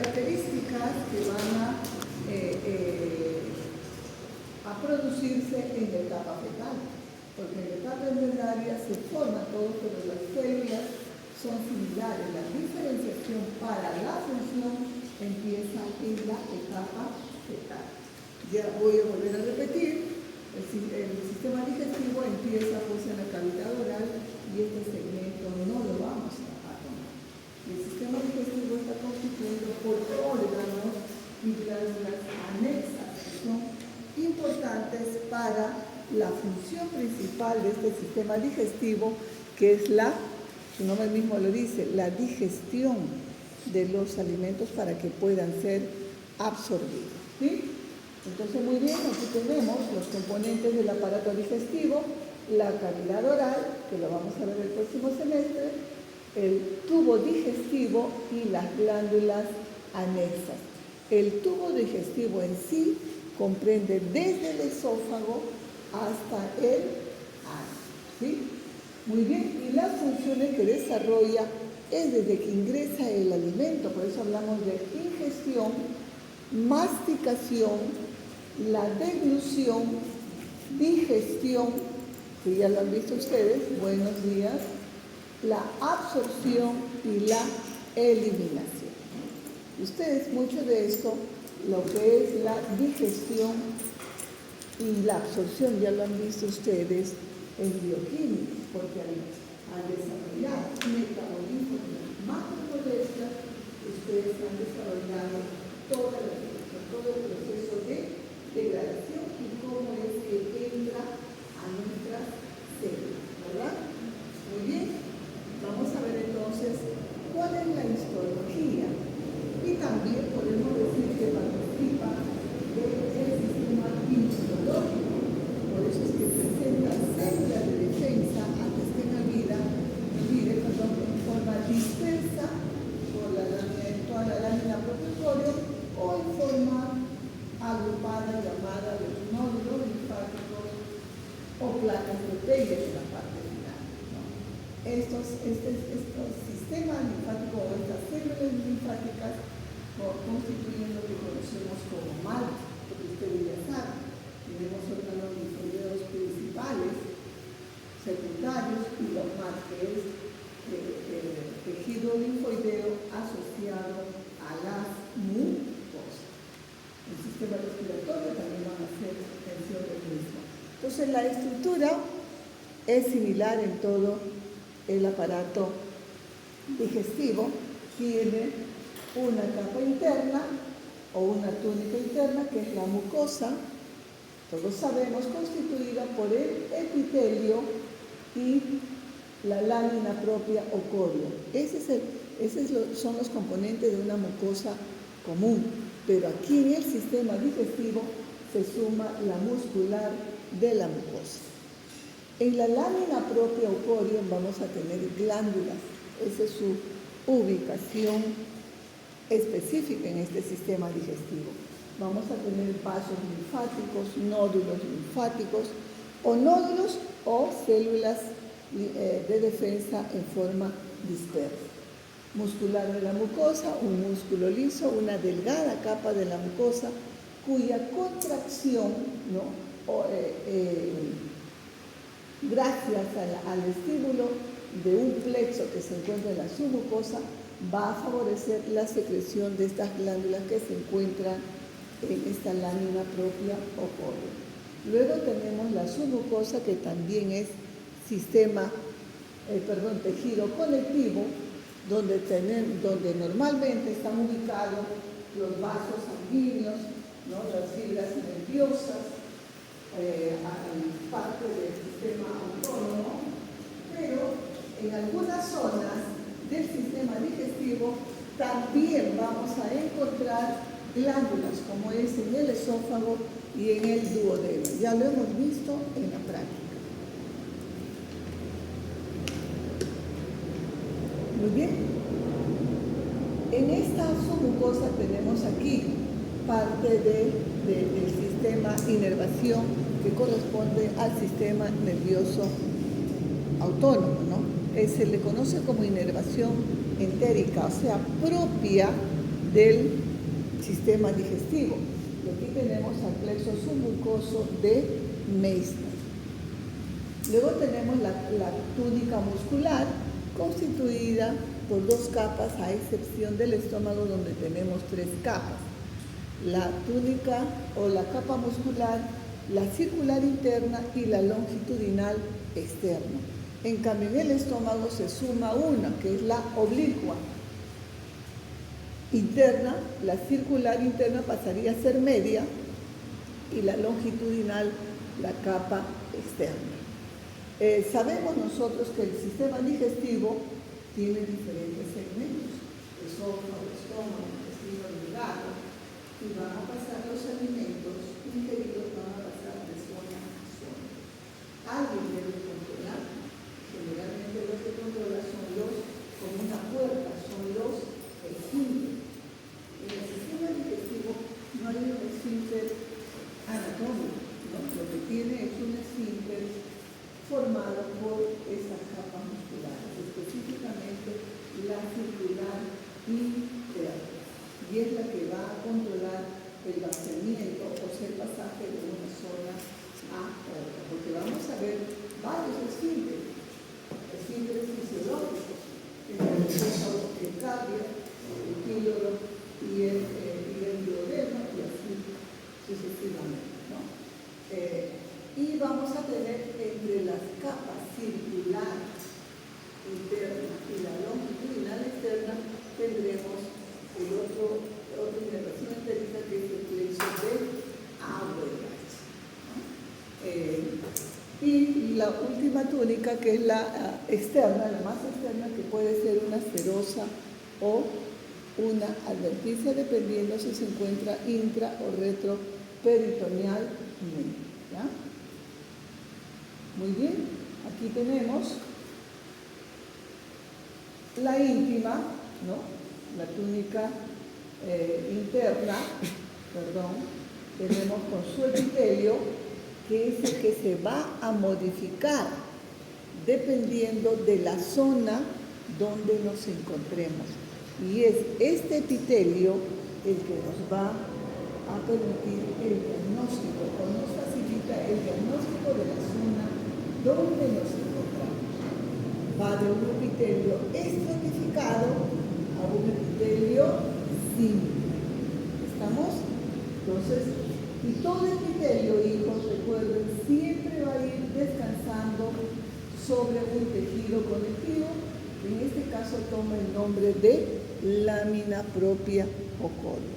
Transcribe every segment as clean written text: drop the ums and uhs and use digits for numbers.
características que van a producirse en la etapa fetal, porque en la etapa embrionaria se forma todo, pero las células son similares. La diferenciación para la función empieza en la etapa fetal. Ya voy a volver a repetir, el sistema digestivo empieza pues en la cavidad oral y este segmento no lo vamos a tomar. El sistema digestivo está constituido por órganos y glándulas anexas, que son importantes para la función principal de este sistema digestivo, que es su nombre mismo lo dice, la digestión de los alimentos para que puedan ser absorbidos. ¿Sí? Entonces, muy bien, aquí tenemos los componentes del aparato digestivo, la cavidad oral, que lo vamos a ver el próximo semestre, el tubo digestivo y las glándulas anexas. El tubo digestivo en sí comprende desde el esófago hasta el ano. ¿Sí? Muy bien, y las funciones que desarrolla es desde que ingresa el alimento, por eso hablamos de ingestión, masticación, la deglución, digestión, que ya lo han visto ustedes, buenos días, la absorción y la eliminación. Ustedes, mucho de esto, lo que es la digestión y la absorción, ya lo han visto ustedes en bioquímica, porque al desarrollar metabolismo de las macromoléculas, ustedes han desarrollado todo el proceso de degradación y cómo es que entra a nuestras células, ¿verdad? Muy bien, vamos a ver entonces cuál es la histología y también podemos decir que participa del sistema inmunológico, por eso es que presenta células de defensa antes que en forma dispersa por toda la lámina propulsoria o en forma agrupada llamada los nódulos linfáticos o placas de Peyerl en la parte final, ¿no? Estos sistemas linfáticos o estas células linfáticas constituyen lo que conocemos como MALT, porque ustedes ya saben, tenemos órganos linfoideos principales, secundarios y los MALT, que es tejido linfoideo asociado a las mucosas. El sistema respiratorio también va a hacer extensión del mismo. Entonces, la estructura es similar en todo el aparato digestivo. Tiene una capa interna o una túnica interna, que es la mucosa, todos sabemos, constituida por el epitelio y la lámina propia o corio. Son los componentes de una mucosa común, pero aquí en el sistema digestivo se suma la muscular de la mucosa. En la lámina propia o corio vamos a tener glándulas, esa es su ubicación específica en este sistema digestivo. Vamos a tener vasos linfáticos, nódulos linfáticos, o nódulos o células de defensa en forma dispersa. Muscular de la mucosa, un músculo liso, una delgada capa de la mucosa cuya contracción, ¿no? Gracias al estímulo de un plexo que se encuentra en la submucosa, va a favorecer la secreción de estas glándulas que se encuentran en esta lámina propia o corio. Luego tenemos la submucosa, que también es tejido conectivo, donde normalmente están ubicados los vasos sanguíneos, ¿no? Las fibras nerviosas, parte del sistema autónomo, pero en algunas zonas del sistema digestivo también vamos a encontrar glándulas, como es en el esófago y en el duodeno. Ya lo hemos visto en la práctica. Muy bien. En esta submucosa tenemos aquí parte del sistema inervación que corresponde al sistema nervioso autónomo, ¿no? Se le conoce como inervación entérica, o sea, propia del sistema digestivo. Y aquí tenemos al plexo submucoso de Meissner. Luego tenemos la túnica muscular, constituida por 2 capas, a excepción del estómago, donde tenemos 3 capas. La túnica o la capa muscular, la circular interna y la longitudinal externa. En cambio, en el estómago se suma una, que es la oblicua interna. La circular interna pasaría a ser media y la longitudinal la capa externa. Sabemos nosotros que el sistema digestivo tiene diferentes segmentos: esófago, estómago, intestino delgado, y van a pasar los alimentos ingeridos, van a pasar de zona a zona. Alguien debe controlar. Generalmente los que controlan son como una puerta, son los esfínteres. En el sistema digestivo no hay un esfínter anatómico, ¿no? Lo que tiene es un esfínter formado por esas capas musculares, específicamente la circular interna, y es la que va a controlar el vaciamiento, o sea, el pasaje de una zona a otra, porque vamos a ver varios esfínteres fisiológicos, el esófago, el cardio, el píloro y el duodeno, y así sucesivamente, ¿no? Y vamos a tener entre las capas circular interna y la longitudinal externa, tendremos otra inervación entérica, que es el plexo de Auerbach, ¿no? Y la última túnica, que es la externa, la más externa, que puede ser una serosa o una adventicia, dependiendo si se encuentra intra o retroperitonealmente, ¿ya? Muy bien, aquí tenemos la íntima, ¿no? La túnica interna, tenemos con su epitelio, que es el que se va a modificar dependiendo de la zona donde nos encontremos. Y es este epitelio el que nos va a permitir el diagnóstico, o nos facilita el diagnóstico de la zona donde nos encontramos. Va de un epitelio estratificado a un epitelio simple. ¿Estamos? Entonces, y todo epitelio, hijos, recuerden, siempre va a ir descansando sobre un tejido conectivo, que en este caso toma el nombre de lámina propia o codo.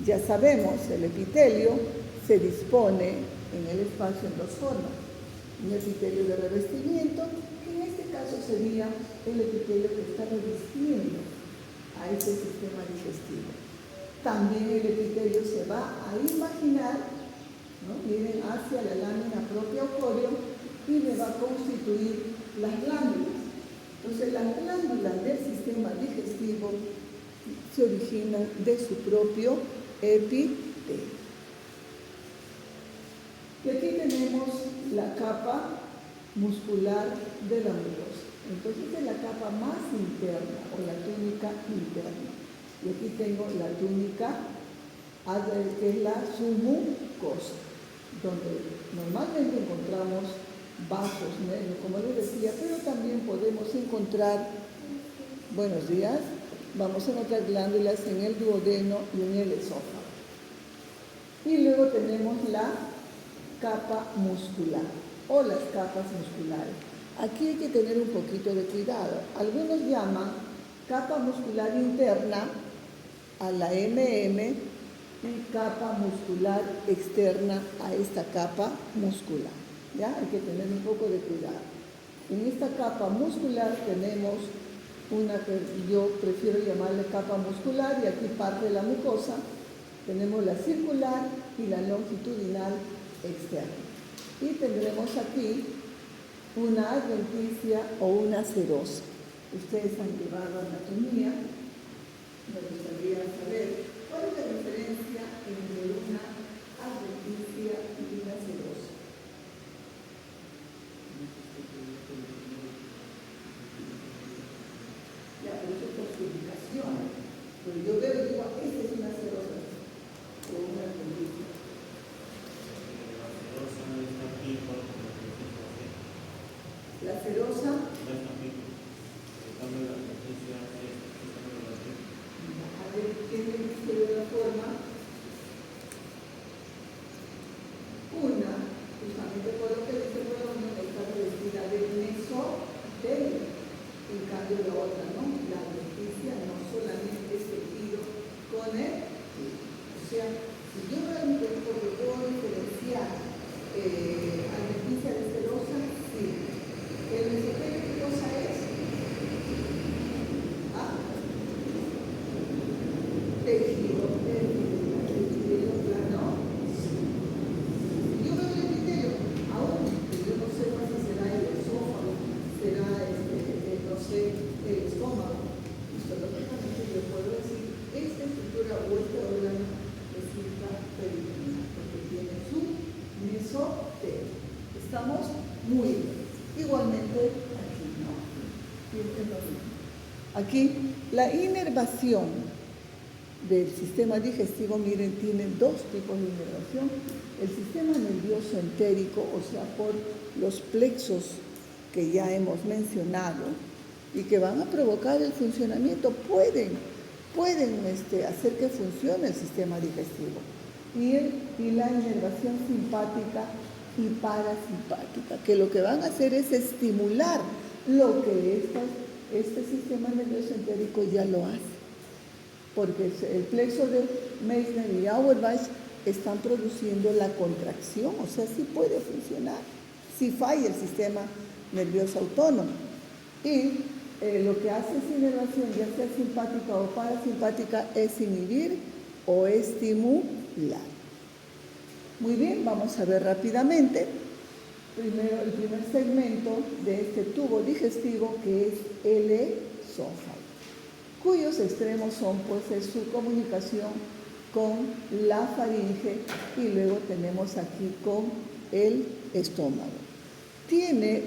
Ya sabemos, el epitelio se dispone en el espacio en 2 formas: un epitelio de revestimiento, que en este caso sería el epitelio que está revistiendo a ese sistema digestivo. También el epitelio se va a imaginar, ¿no? Miren, hacia la lámina propia o codo, y le va a constituir las glándulas. Entonces, las glándulas del sistema digestivo se originan de su propio epitelio. Y aquí tenemos la capa muscular de la mucosa. Entonces, es la capa más interna, o la túnica interna. Y aquí tengo la túnica, que es la submucosa, donde normalmente encontramos vasos, nervios, como les decía, pero también podemos encontrar, buenos días, vamos a encontrar glándulas en el duodeno y en el esófago. Y luego tenemos la capa muscular, o las capas musculares. Aquí hay que tener un poquito de cuidado. Algunos llaman capa muscular interna a la MM y capa muscular externa a esta capa muscular. ¿Ya? Hay que tener un poco de cuidado. En esta capa muscular tenemos una que yo prefiero llamarle capa muscular, y aquí parte de la mucosa. Tenemos la circular y la longitudinal externa. Y tendremos aquí una adventicia o una serosa. Ustedes han llevado anatomía. Me gustaría saber cuál es la diferencia entre una adventicia y una serosa. Ya, pero eso por su ubicación. Pero yo veo y digo, esta es una cerosa o una condición. La cerosa. A ver, ¿quién me dice de la forma? Una, justamente por lo que dice, bueno, no está revestida de mesotelio. En cambio la otra, ¿no? La adventicia no solamente es tejido con él. O sea, si yo realmente porque puedo diferenciar adventicia de cerosa, sí. ¿El mesotelio qué cosa es? ¿Ah? Tejido plano. Yo veo el epitelio, aún que yo no sé si será el esófago, será no sé, el estómago. Histológicamente yo puedo decir, esta estructura o este órgano resulta peritonal, porque tiene su mesotelio. Estamos muy bien. Igualmente aquí, ¿no? Aquí, la inervación del sistema digestivo, miren, tiene dos tipos de inervación. El sistema nervioso entérico, o sea, por los plexos que ya hemos mencionado y que van a provocar el funcionamiento, pueden hacer que funcione el sistema digestivo. Y la inervación simpática y parasimpática, que lo que van a hacer es estimular lo que este sistema nervioso entérico ya lo hace. Porque el plexo de Meissner y Auerbach están produciendo la contracción, o sea, sí puede funcionar, si falla el sistema nervioso autónomo. Y lo que hace esa inervación, ya sea simpática o parasimpática, es inhibir o estimular. Muy bien, vamos a ver rápidamente. Primero, el primer segmento de este tubo digestivo, que es el esófago, cuyos extremos son pues su comunicación con la faringe y luego tenemos aquí con el estómago. Tiene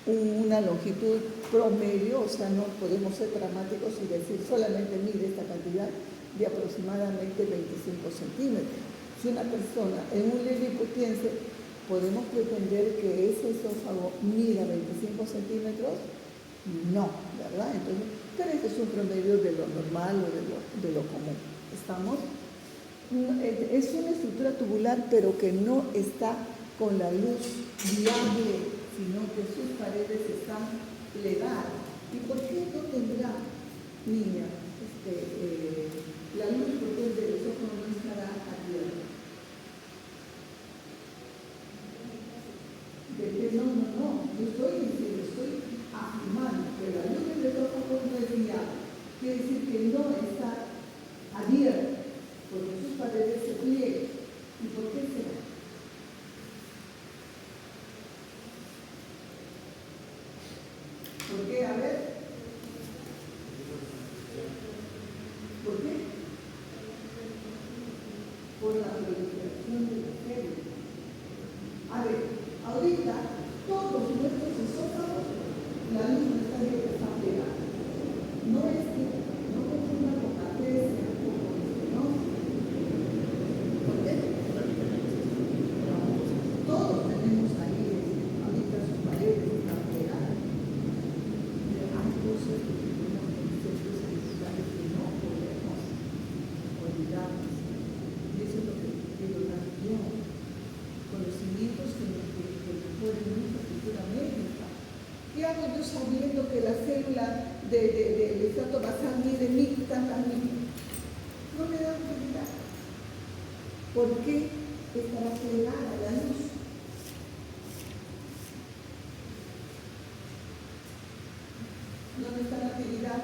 una longitud promedio, o sea, no podemos ser dramáticos y decir solamente mide esta cantidad de aproximadamente 25 centímetros. Si una persona en un liliputiense podemos pretender que ese esófago mida 25 centímetros, no, ¿verdad? Entonces, pero este es un promedio de lo normal o de lo común. ¿Estamos? Es una estructura tubular, pero que no está con la luz viable, sino que sus paredes están plegadas. ¿Y por qué no tendrá, niña, la luz potente del esófago no estará abierta? No, yo estoy diciendo, estoy afirmando que la luz del esófago no es viable. Quiere decir que no está abierta, porque sus paredes se pliegan. ¿Y por qué será? ¿Por qué? A ver. ¿Por qué? Por la proliferación de bacterias. A ver, ahorita todos nuestros esófagos, la luz no está abierta, está plegada. No es que no confunda con atresia o con estenosis. ¿Por qué? Todos tenemos ahí, ahorita sus paredes están plegadas. Hay cosas que tenemos en centros sanitarios que no podemos olvidarnos. Y eso es lo que quiero dar yo. Conocimientos que mejoren nuestra cultura médica. ¿Qué hago yo sabiendo que la célula del estrato basal mide tantas mil? No me da autoridad. ¿Por qué estará plegada la luz? ¿Dónde está la actividad?